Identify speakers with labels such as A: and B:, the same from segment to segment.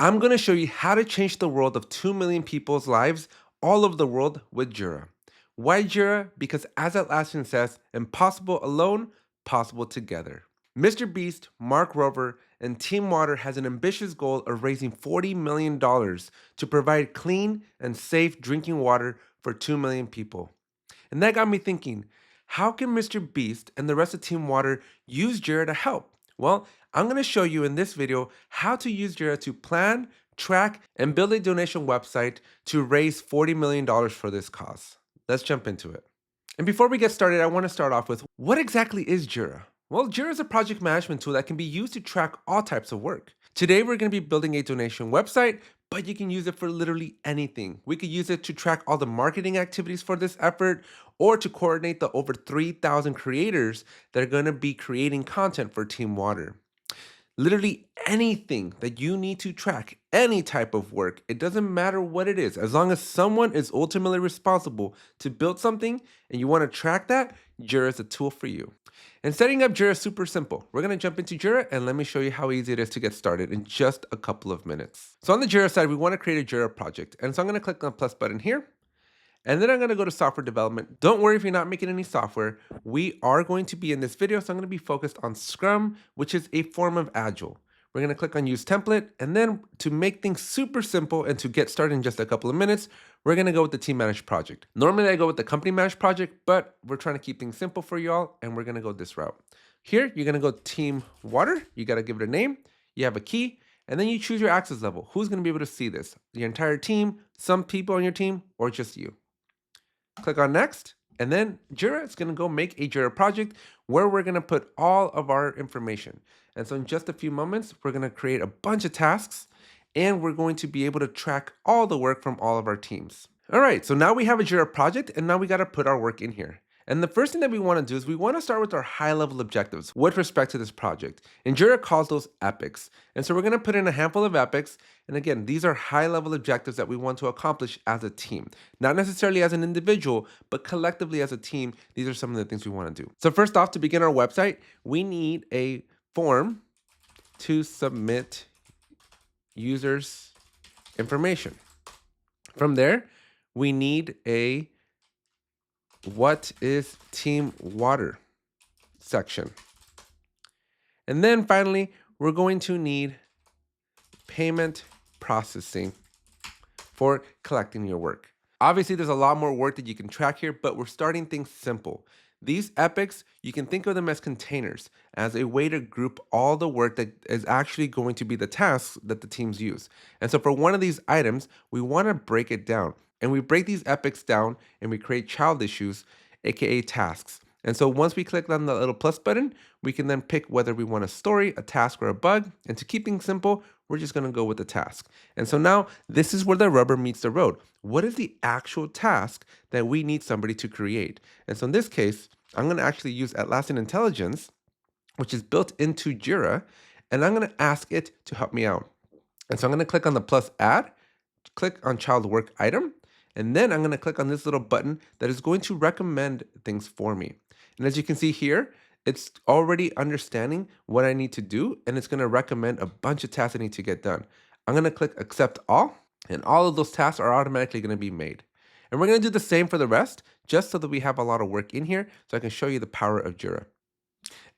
A: I'm going to show you how to change the world of 2 million people's lives all over the world with Jira. Why Jira? Because as Atlassian says, impossible alone, possible together. Mr. Beast, Mark Rover, and Team Water has an ambitious goal of raising $40 million to provide clean and safe drinking water for 2 million people. And that got me thinking, how can Mr. Beast and the rest of Team Water use Jira to help? Well, I'm going to show you in this video how to use Jira to plan, track, and build a donation website to raise $40 million for this cause. Let's jump into it. And before we get started, I want to start off with, what exactly is Jira? Well, Jira is a project management tool that can be used to track all types of work. Today, we're going to be building a donation website, but you can use it for literally anything. We could use it to track all the marketing activities for this effort, or to coordinate the over 3,000 creators that are going to be creating content for Team Water. Literally anything that you need to track, any type of work, it doesn't matter what it is, as long as someone is ultimately responsible to build something and you want to track that, Jira is a tool for you. And setting up Jira is super simple. We're going to jump into Jira and let me show you how easy it is to get started in just a couple of minutes. So on the Jira side, we want to create a Jira project. And so I'm going to click on the plus button here. And then I'm going to go to software development. Don't worry if you're not making any software. We are going to be in this video, so I'm going to be focused on Scrum, which is a form of Agile. We're going to click on Use Template, and then to make things super simple and to get started in just a couple of minutes, we're going to go with the Team Managed Project. Normally I go with the Company Managed Project, but we're trying to keep things simple for y'all, and we're going to go this route. Here, you're going to go Team Water. You got to give it a name. You have a key, and then you choose your access level. Who's going to be able to see this? Your entire team, some people on your team, or just you? Click on Next, and then Jira is going to go make a Jira project where we're going to put all of our information. And so in just a few moments, we're going to create a bunch of tasks, and we're going to be able to track all the work from all of our teams. All right, so now we have a Jira project, and now we got to put our work in here. And the first thing that we want to do is we want to start with our high-level objectives with respect to this project. And Jira calls those epics. And so we're going to put in a handful of epics. And again, these are high-level objectives that we want to accomplish as a team. Not necessarily as an individual, but collectively as a team, these are some of the things we want to do. So first off, to begin our website, we need a form to submit users' information. From there, we need a what is Team Water section. And then finally, we're going to need payment processing for collecting your work. Obviously, there's a lot more work that you can track here, but we're starting things simple. These epics, you can think of them as containers, as a way to group all the work that is actually going to be the tasks that the teams use. And so for one of these items, we want to break it down. And we break these epics down and we create child issues, aka tasks. And so once we click on the little plus button, we can then pick whether we want a story, a task, or a bug. And to keep things simple, we're just going to go with the task. And so now this is where the rubber meets the road. What is the actual task that we need somebody to create? And so in this case, I'm going to actually use Atlassian Intelligence, which is built into Jira, and I'm going to ask it to help me out. And so I'm going to click on the plus add, click on child work item, and then I'm going to click on this little button that is going to recommend things for me. And as you can see here, it's already understanding what I need to do, and it's going to recommend a bunch of tasks I need to get done. I'm going to click accept all, and all of those tasks are automatically going to be made. And we're going to do the same for the rest, just so that we have a lot of work in here, so I can show you the power of Jira.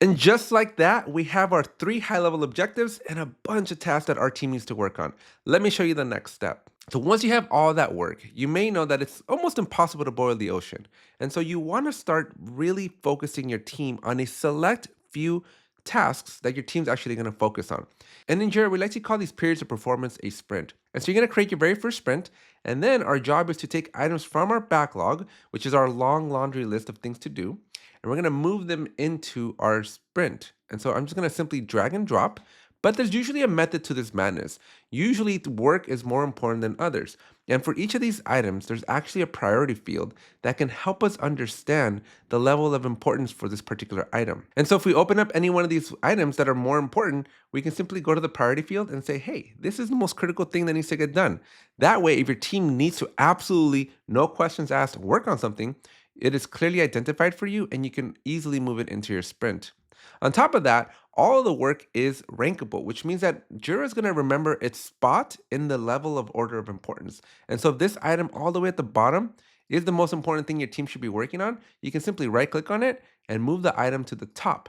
A: And just like that, we have our 3 high-level objectives and a bunch of tasks that our team needs to work on. Let me show you the next step. So once you have all that work, you may know that it's almost impossible to boil the ocean. And so you want to start really focusing your team on a select few tasks that your team's actually going to focus on. And in Jira, we like to call these periods of performance a sprint. And so you're going to create your very first sprint. And then our job is to take items from our backlog, which is our long laundry list of things to do, and we're going to move them into our sprint. And so I'm just going to simply drag and drop. But there's usually a method to this madness. Usually work is more important than others. And for each of these items, there's actually a priority field that can help us understand the level of importance for this particular item. And so if we open up any one of these items that are more important, we can simply go to the priority field and say, hey, this is the most critical thing that needs to get done. That way, if your team needs to absolutely, no questions asked, work on something, it is clearly identified for you and you can easily move it into your sprint. On top of that, all of the work is rankable, which means that Jira is going to remember its spot in the level of order of importance. And so if this item all the way at the bottom is the most important thing your team should be working on, you can simply right click on it and move the item to the top.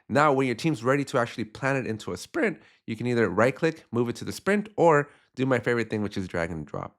A: Now, when your team's ready to actually plan it into a sprint, you can either right click, move it to the sprint, or do my favorite thing, which is drag and drop.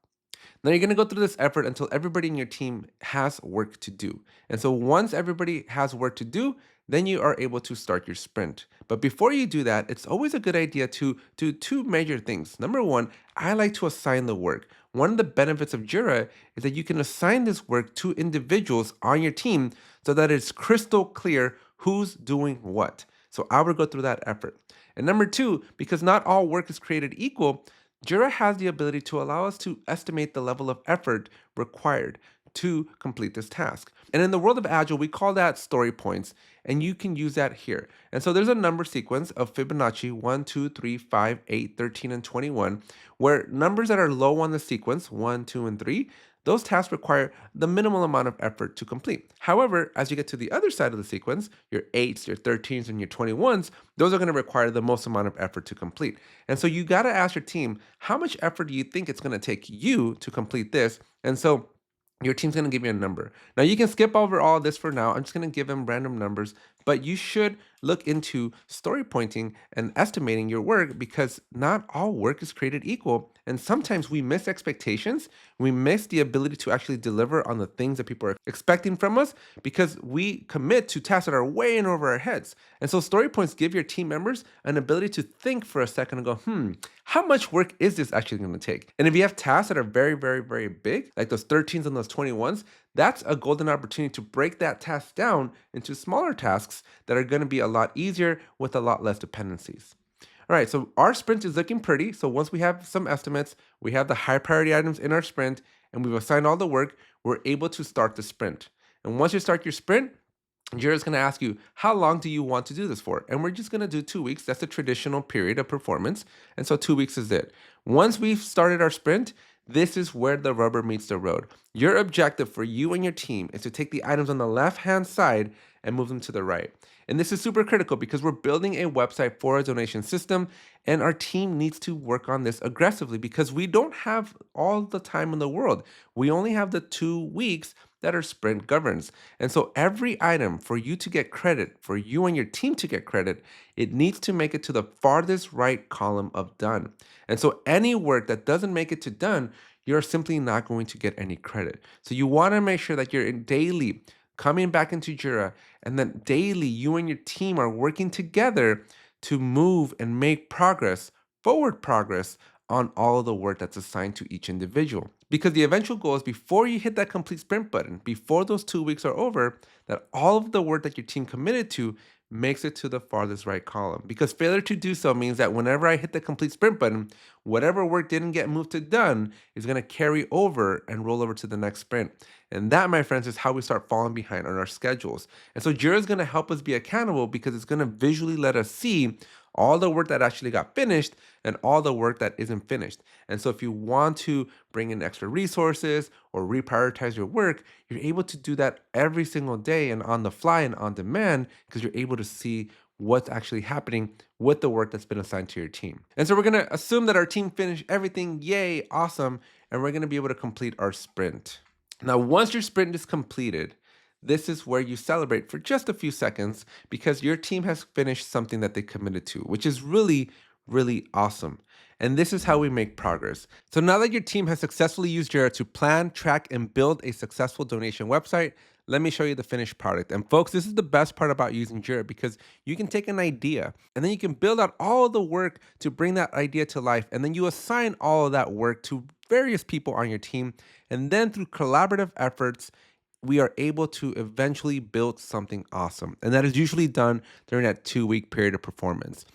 A: Now you're going to go through this effort until everybody in your team has work to do. And so once everybody has work to do, then you are able to start your sprint. But before you do that, it's always a good idea to do two major things. Number one, I like to assign the work. One of the benefits of Jira is that you can assign this work to individuals on your team so that it's crystal clear who's doing what. So I would go through that effort. And number two, because not all work is created equal, Jira has the ability to allow us to estimate the level of effort required to complete this task. And in the world of Agile, we call that story points, and you can use that here. And so there's a number sequence of Fibonacci 1, 2, 3, 5, 8, 13, and 21, where numbers that are low on the sequence, 1, 2, and 3, those tasks require the minimal amount of effort to complete. However, as you get to the other side of the sequence, your 8s, your 13s, and your 21s, those are going to require the most amount of effort to complete. And so you got to ask your team, how much effort do you think it's going to take you to complete this? And so your team's going to give you a number. Now you can skip over all this for now. I'm just going to give them random numbers, but you should look into story pointing and estimating your work because not all work is created equal. And sometimes we miss expectations. We miss the ability to actually deliver on the things that people are expecting from us because we commit to tasks that are way in over our heads. And so story points give your team members an ability to think for a second and go, how much work is this actually going to take? And if you have tasks that are very, very, very big, like those 13s and those 21s, that's a golden opportunity to break that task down into smaller tasks that are going to be a lot easier with a lot less dependencies. All right, so our sprint is looking pretty. So once we have some estimates, we have the high priority items in our sprint, and we've assigned all the work, we're able to start the sprint. And once you start your sprint, Jira is going to ask you, how long do you want to do this for? And we're just going to do 2 weeks. That's the traditional period of performance. And so 2 weeks is it. Once we've started our sprint, this is where the rubber meets the road. Your objective for you and your team is to take the items on the left-hand side and move them to the right. And this is super critical because we're building a website for a donation system, and our team needs to work on this aggressively because we don't have all the time in the world. We only have the 2 weeks that our sprint governs. And so every item for you to get credit, for you and your team to get credit, it needs to make it to the farthest right column of done. And so any work that doesn't make it to done, you're simply not going to get any credit. So you want to make sure that you're daily coming back into Jira and then daily you and your team are working together to move and make progress, forward progress on all of the work that's assigned to each individual. Because the eventual goal is before you hit that complete sprint button, before those 2 weeks are over, that all of the work that your team committed to makes it to the farthest right column. Because failure to do so means that whenever I hit the complete sprint button, whatever work didn't get moved to done is going to carry over and roll over to the next sprint. And that, my friends, is how we start falling behind on our schedules. And so Jira is going to help us be accountable because it's going to visually let us see all the work that actually got finished and all the work that isn't finished. And so if you want to bring in extra resources or reprioritize your work, you're able to do that every single day and on the fly and on demand because you're able to see what's actually happening with the work that's been assigned to your team. And so we're going to assume that our team finished everything, yay, awesome, and we're going to be able to complete our sprint. Now, once your sprint is completed, this is where you celebrate for just a few seconds because your team has finished something that they committed to, which is really, really awesome. And this is how we make progress. So now that your team has successfully used Jira to plan, track, and build a successful donation website, let me show you the finished product. And folks, this is the best part about using Jira because you can take an idea and then you can build out all the work to bring that idea to life. And then you assign all of that work to various people on your team. And then through collaborative efforts, we are able to eventually build something awesome. And that is usually done during that 2-week period of performance.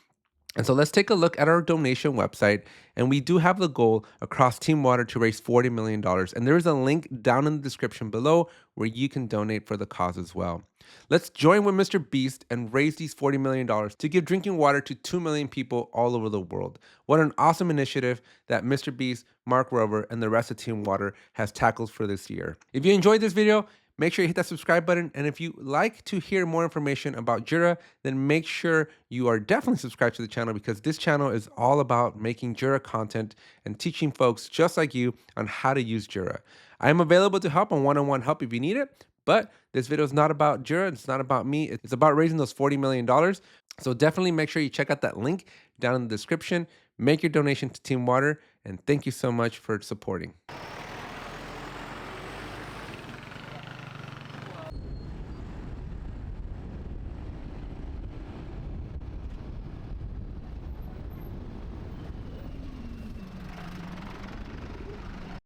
A: And so let's take a look at our donation website. And we do have the goal across Team Water to raise $40 million. And there is a link down in the description below where you can donate for the cause as well. Let's join with MrBeast and raise these $40 million to give drinking water to 2 million people all over the world. What an awesome initiative that MrBeast, Mark Rover, and the rest of Team Water has tackled for this year. If you enjoyed this video, make sure you hit that subscribe button. And if you like to hear more information about Jira, then make sure you are definitely subscribed to the channel, because this channel is all about making Jira content and teaching folks just like you on how to use Jira. I am available to help on one-on-one help if you need it, but this video is not about Jira. It's not about me. It's about raising those $40 million. So definitely make sure you check out that link down in the description. Make your donation to Team Water, and thank you so much for supporting.